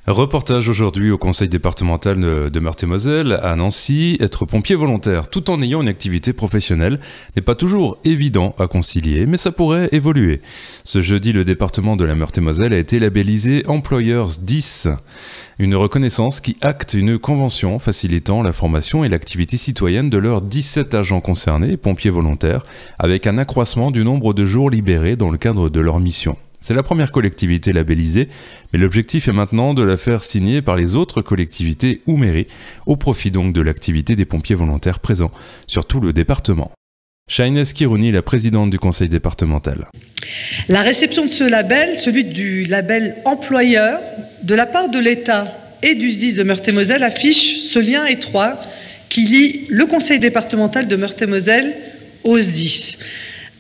Reportage aujourd'hui au conseil départemental de Meurthe-et-Moselle à Nancy. Être pompier volontaire tout en ayant une activité professionnelle n'est pas toujours évident à concilier, mais ça pourrait évoluer. Ce jeudi, le département de la Meurthe-et-Moselle a été labellisé Employeurs 10, une reconnaissance qui acte une convention facilitant la formation et l'activité citoyenne de leurs 17 agents concernés, pompiers volontaires, avec un accroissement du nombre de jours libérés dans le cadre de leur mission. C'est la première collectivité labellisée, mais l'objectif est maintenant de la faire signer par les autres collectivités ou mairies, au profit donc de l'activité des pompiers volontaires présents sur tout le département. Shainès Kirouni, la présidente du conseil départemental. La réception de ce label, celui du label employeur, de la part de l'État et du SDIS de Meurthe-et-Moselle, affiche ce lien étroit qui lie le conseil départemental de Meurthe-et-Moselle au SDIS.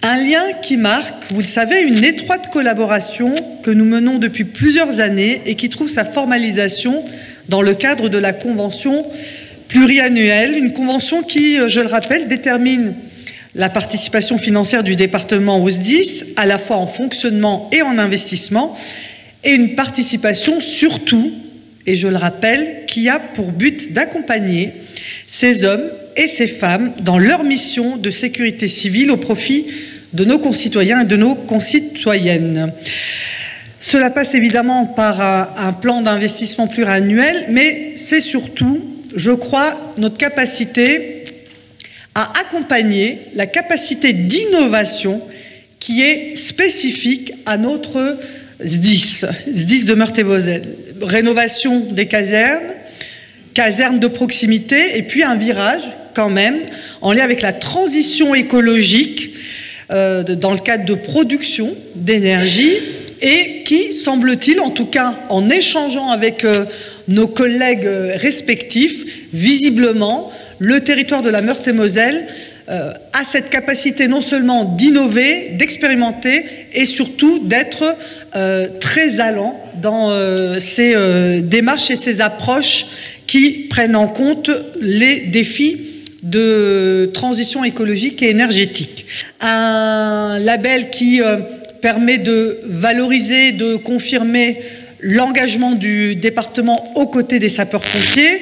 Un lien qui marque, vous le savez, une étroite collaboration que nous menons depuis plusieurs années et qui trouve sa formalisation dans le cadre de la convention pluriannuelle. Une convention qui, je le rappelle, détermine la participation financière du département au SDIS, à la fois en fonctionnement et en investissement, et une participation surtout, et je le rappelle, qui a pour but d'accompagner ces hommes et ces femmes dans leur mission de sécurité civile au profit de nos concitoyens et de nos concitoyennes. Cela passe évidemment par un plan d'investissement pluriannuel, mais c'est surtout, je crois, notre capacité à accompagner la capacité d'innovation qui est spécifique à notre SDIS de Meurthe-et-Moselle. Rénovation des casernes de proximité et puis un virage quand même en lien avec la transition écologique dans le cadre de production d'énergie et qui, semble-t-il, en tout cas en échangeant avec nos collègues respectifs, visiblement, le territoire de la Meurthe-et-Moselle a cette capacité non seulement d'innover, d'expérimenter et surtout d'être très allant dans ces démarches et ces approches qui prennent en compte les défis de transition écologique et énergétique. Un label qui permet de valoriser, de confirmer l'engagement du département aux côtés des sapeurs-pompiers.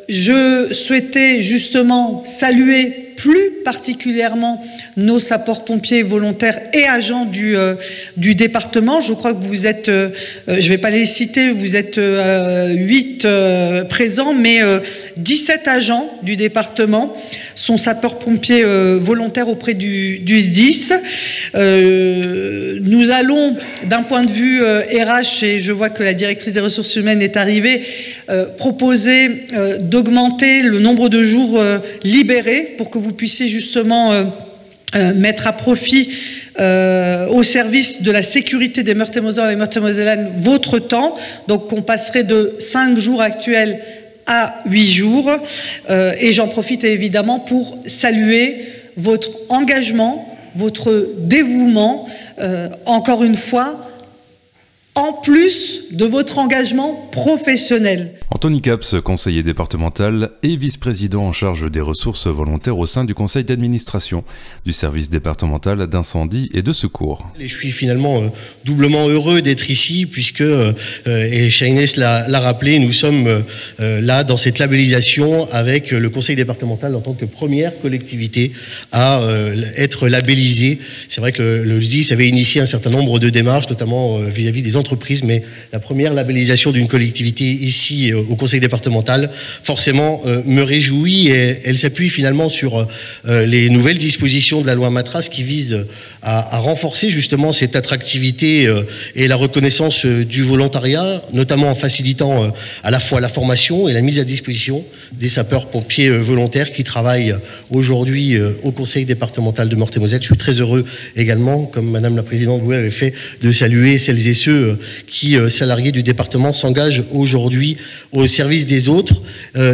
Je souhaitais justement saluer plus particulièrement nos sapeurs-pompiers volontaires et agents du département. Je crois que vous êtes, je ne vais pas les citer, vous êtes 8 présents, mais 17 agents du département sont sapeurs-pompiers volontaires auprès du SDIS. Nous allons, d'un point de vue RH, et je vois que la directrice des ressources humaines est arrivée, proposer d'augmenter le nombre de jours libérés pour que vous puissiez justement mettre à profit au service de la sécurité des Meurthe-et-Moselle et Meurthe-et-Mosellanes votre temps. Donc on passerait de 5 jours actuels à 8 jours. Et j'en profite évidemment pour saluer votre engagement, votre dévouement, encore une fois, en plus de votre engagement professionnel. Anthony Caps, conseiller départemental et vice-président en charge des ressources volontaires au sein du conseil d'administration du service départemental d'incendie et de secours. Je suis finalement doublement heureux d'être ici puisque, et Shainès l'a rappelé, nous sommes là dans cette labellisation avec le conseil départemental en tant que première collectivité à être labellisée. C'est vrai que le SDIS avait initié un certain nombre de démarches, notamment vis-à-vis des entreprises, mais la première labellisation d'une collectivité ici au conseil départemental forcément me réjouit et elle s'appuie finalement sur les nouvelles dispositions de la loi Matras qui visent à renforcer justement cette attractivité et la reconnaissance du volontariat, notamment en facilitant à la fois la formation et la mise à disposition des sapeurs-pompiers volontaires qui travaillent aujourd'hui au conseil départemental de Meurthe-et-Moselle. Je suis très heureux également, comme Madame la Présidente vous l'avez fait, de saluer celles et ceux qui, salariés du département, s'engagent aujourd'hui au service des autres.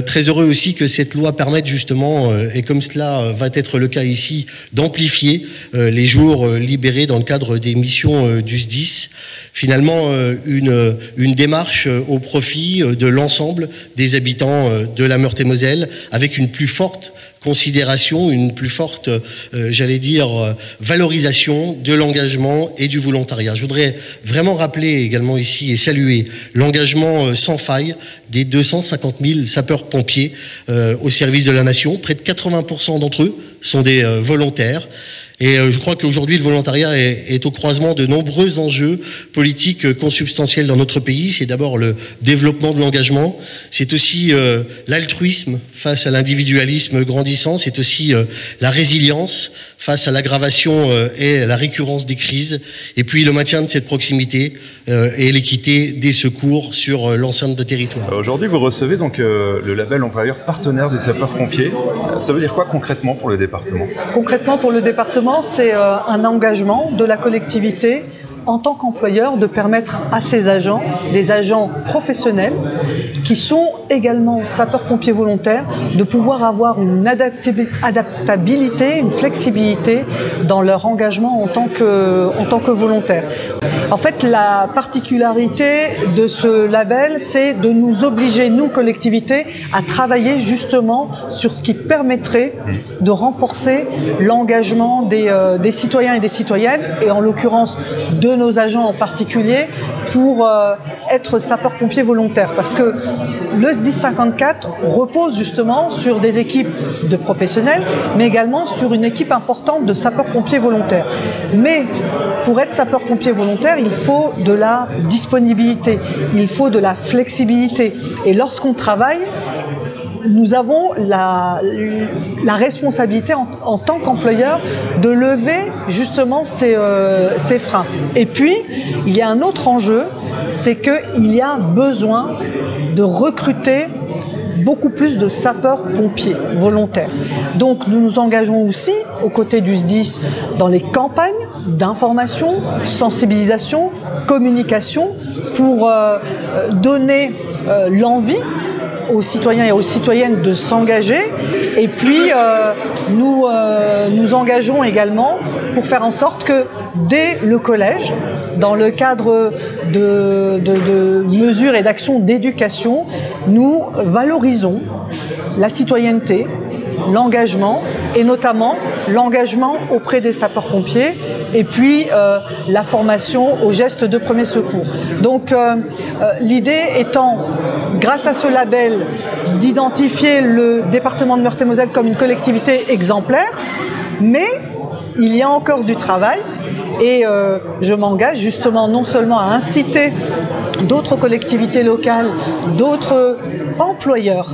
Très heureux aussi que cette loi permette justement, et comme cela va être le cas ici, d'amplifier les jours voitures libérées dans le cadre des missions du SDIS. Finalement, une démarche au profit de l'ensemble des habitants de la Meurthe-et-Moselle, avec une plus forte considération, une plus forte, j'allais dire, valorisation de l'engagement et du volontariat. Je voudrais vraiment rappeler également ici et saluer l'engagement sans faille des 250 000 sapeurs-pompiers au service de la nation. Près de 80% d'entre eux sont des volontaires. Et je crois qu'aujourd'hui, le volontariat est au croisement de nombreux enjeux politiques consubstantiels dans notre pays. C'est d'abord le développement de l'engagement, c'est aussi l'altruisme face à l'individualisme grandissant, c'est aussi la résilience face à l'aggravation et la récurrence des crises, et puis le maintien de cette proximité et l'équité des secours sur l'ensemble de territoire. Aujourd'hui, vous recevez donc le label employeur partenaire des sapeurs-pompiers. Ça veut dire quoi concrètement pour le département? Concrètement pour le département, c'est un engagement de la collectivité en tant qu'employeur de permettre à ses agents, des agents professionnels qui sont également sapeurs-pompiers volontaires, de pouvoir avoir une adaptabilité, une flexibilité dans leur engagement en tant que volontaire. En fait, la particularité de ce label, c'est de nous obliger, nous, collectivités, à travailler justement sur ce qui permettrait de renforcer l'engagement des citoyens et des citoyennes, et en l'occurrence de nos agents en particulier, pour être sapeurs-pompiers volontaires. Parce que le SDIS 54 repose justement sur des équipes de professionnels, mais également sur une équipe importante de sapeurs-pompiers volontaires. Mais pour être sapeur-pompier volontaire, il faut de la disponibilité, il faut de la flexibilité. Et lorsqu'on travaille, nous avons la responsabilité en tant qu'employeur de lever justement ces freins. Et puis, il y a un autre enjeu, c'est qu'il y a besoin de recruter beaucoup plus de sapeurs-pompiers volontaires. Donc nous nous engageons aussi aux côtés du SDIS dans les campagnes d'information, sensibilisation, communication pour donner l'envie aux citoyens et aux citoyennes de s'engager. Et puis nous nous engageons également pour faire en sorte que dès le collège, dans le cadre de mesures et d'actions d'éducation, nous valorisons la citoyenneté, l'engagement, et notamment l'engagement auprès des sapeurs-pompiers, et puis la formation aux gestes de premier secours. Donc l'idée étant, grâce à ce label, d'identifier le département de Meurthe-et-Moselle comme une collectivité exemplaire, mais il y a encore du travail, et je m'engage justement non seulement à inciter d'autres collectivités locales, d'autres employeurs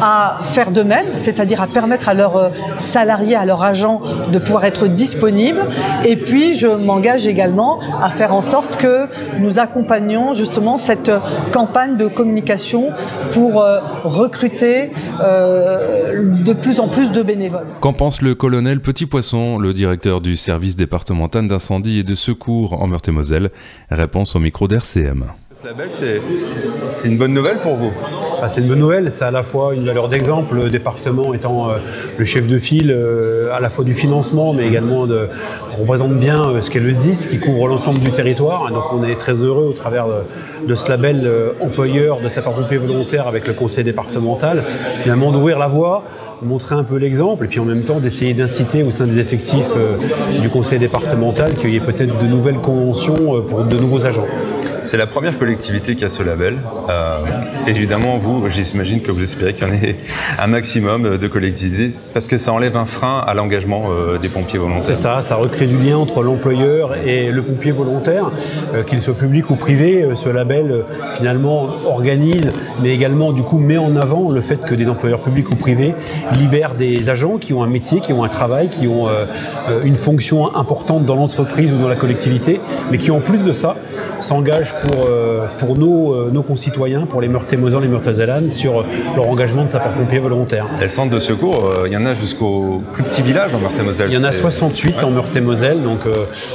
à faire de même, c'est-à-dire à permettre à leurs salariés, à leurs agents de pouvoir être disponibles. Et puis je m'engage également à faire en sorte que nous accompagnions justement cette campagne de communication pour recruter de plus en plus de bénévoles. Qu'en pense le colonel Petit Poisson, le directeur du service départemental d'incendie et de secours en Meurthe-et-Moselle? Réponse au micro d'RCM. Ce label, c'est une bonne nouvelle pour vous? C'est une bonne nouvelle, c'est à la fois une valeur d'exemple, le département étant le chef de file à la fois du financement, mais également on représente bien ce qu'est le SDIS qui couvre l'ensemble du territoire. Et donc on est très heureux au travers de ce label employeur de sapeurs-pompiers volontaires avec le conseil départemental, finalement d'ouvrir la voie, montrer un peu l'exemple et puis en même temps d'essayer d'inciter au sein des effectifs du conseil départemental qu'il y ait peut-être de nouvelles conventions pour de nouveaux agents. C'est la première collectivité qui a ce label. Évidemment, vous, j'imagine que vous espérez qu'il y en ait un maximum de collectivités parce que ça enlève un frein à l'engagement des pompiers volontaires. C'est ça, ça recrée du lien entre l'employeur et le pompier volontaire, qu'il soit public ou privé. Ce label, finalement, organise, mais également, du coup, met en avant le fait que des employeurs publics ou privés libèrent des agents qui ont un métier, qui ont un travail, qui ont une fonction importante dans l'entreprise ou dans la collectivité, mais qui, en plus de ça, s'engagent message pour nos concitoyens, pour les Meurthe-et-Moselle et les Meurthe-et-Moselle sur leur engagement de sapeurs-pompiers volontaires. Et le centre de secours, il y en a jusqu'au plus petit village en Meurthe-et-Moselle. Il y en a 68 en Meurthe-et-Moselle, donc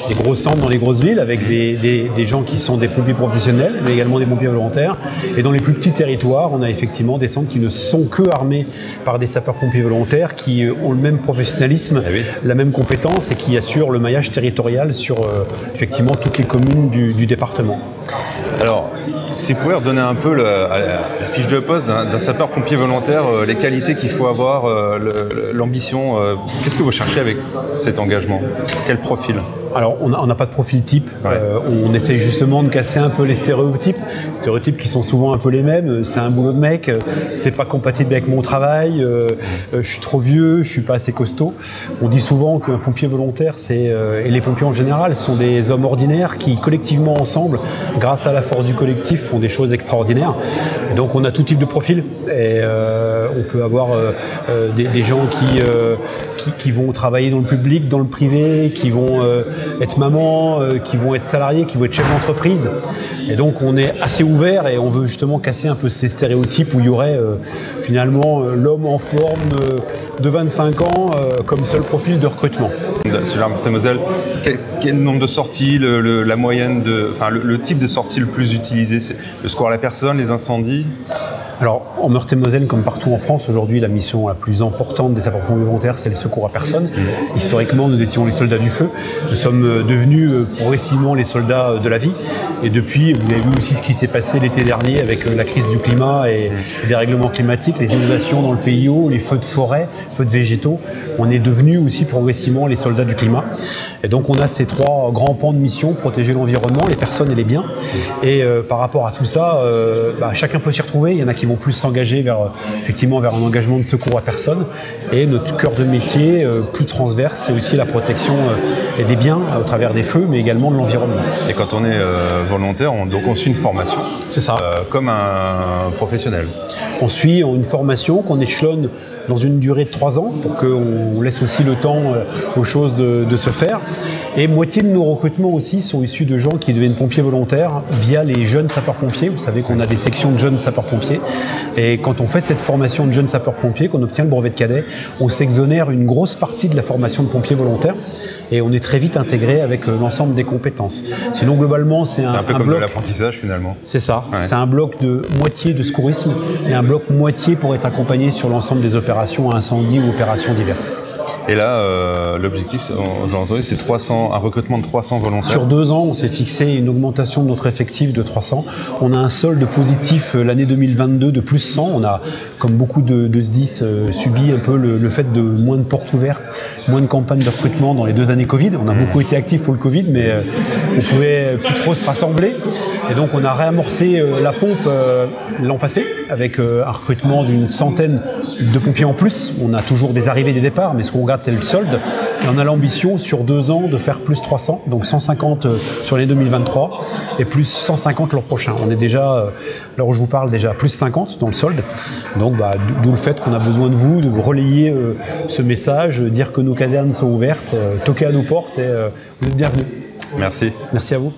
des gros centres dans les grosses villes avec des gens qui sont des pompiers professionnels, mais également des pompiers volontaires. Et dans les plus petits territoires, on a effectivement des centres qui ne sont que armés par des sapeurs-pompiers volontaires qui ont le même professionnalisme, la même compétence et qui assurent le maillage territorial sur effectivement toutes les communes du département. Alors, si vous pouvez redonner un peu la fiche de poste d'un sapeur-pompier volontaire, les qualités qu'il faut avoir, l'ambition, qu'est-ce que vous cherchez avec cet engagement? Quel profil? Alors, on n'a pas de profil type. On essaye justement de casser un peu les stéréotypes qui sont souvent un peu les mêmes. C'est un boulot de mec, c'est pas compatible avec mon travail, je suis trop vieux, je suis pas assez costaud. On dit souvent qu'un pompier volontaire, et les pompiers en général, sont des hommes ordinaires qui, collectivement ensemble, grâce à la force du collectif, font des choses extraordinaires. Et donc, on a tout type de profil. Et on peut avoir des gens qui vont travailler dans le public, dans le privé, qui vont être maman, qui vont être salariés, qui vont être chefs d'entreprise. Et donc on est assez ouvert et on veut justement casser un peu ces stéréotypes où il y aurait finalement l'homme en forme de 25 ans comme seul profil de recrutement. Sur la Meurthe-et-Moselle, quel nombre de sorties, la moyenne le type de sortie le plus utilisé, c'est le secours à la personne, les incendies? Alors, en Meurthe-et-Moselle, comme partout en France, aujourd'hui, la mission la plus importante des sapeurs-pompiers volontaires, c'est le secours à personne. Historiquement, nous étions les soldats du feu. Nous sommes devenus progressivement les soldats de la vie. Et depuis, vous avez vu aussi ce qui s'est passé l'été dernier avec la crise du climat et des règlements climatiques, les inondations dans le PIO, les feux de forêt, feux de végétaux. On est devenus aussi progressivement les soldats du climat. Et donc, on a ces trois grands pans de mission, protéger l'environnement, les personnes et les biens. Et par rapport à tout ça, chacun peut s'y retrouver. Il y en a qui vont plus s'engager vers un engagement de secours à personne. Et notre cœur de métier, plus transverse, c'est aussi la protection des biens au travers des feux, mais également de l'environnement. Et quand on est volontaire, on suit une formation. C'est ça. Comme un professionnel. On suit une formation qu'on échelonne dans une durée de 3 ans pour qu'on laisse aussi le temps aux choses de se faire. Et moitié de nos recrutements aussi sont issus de gens qui deviennent pompiers volontaires via les jeunes sapeurs-pompiers. Vous savez qu'on a des sections de jeunes sapeurs-pompiers. Et quand on fait cette formation de jeunes sapeurs-pompiers, qu'on obtient le brevet de cadet, on s'exonère une grosse partie de la formation de pompiers volontaires et on est très vite intégré avec l'ensemble des compétences. Sinon, globalement, c'est un peu comme bloc, de l'apprentissage finalement. C'est ça. Ouais. C'est un bloc de moitié de secourisme et un bloc moitié pour être accompagné sur l'ensemble des opérations à incendie ou opérations diverses. Et là, l'objectif, j'ai entendu, c'est un recrutement de 300 volontaires. Sur 2 ans, on s'est fixé une augmentation de notre effectif de 300. On a un solde positif l'année 2022 de plus 100. On a, comme beaucoup de SDIS, subi un peu le fait de moins de portes ouvertes, moins de campagnes de recrutement dans les 2 années Covid. On a beaucoup été actifs pour le Covid, mais on pouvait plus trop se rassembler. Et donc, on a réamorcé la pompe l'an passé avec un recrutement d'une centaine de pompiers en plus. On a toujours des arrivées et des départs, mais ce qu'on regarde, c'est le solde. Et on a l'ambition sur 2 ans de faire plus 300, donc 150 sur l'année 2023 et plus 150 l'an prochain. On est déjà, là où je vous parle, déjà plus 50 dans le solde. Donc d'où le fait qu'on a besoin de vous, de relayer ce message, dire que nos casernes sont ouvertes, toquer à nos portes et vous êtes bienvenus. Merci. Merci à vous.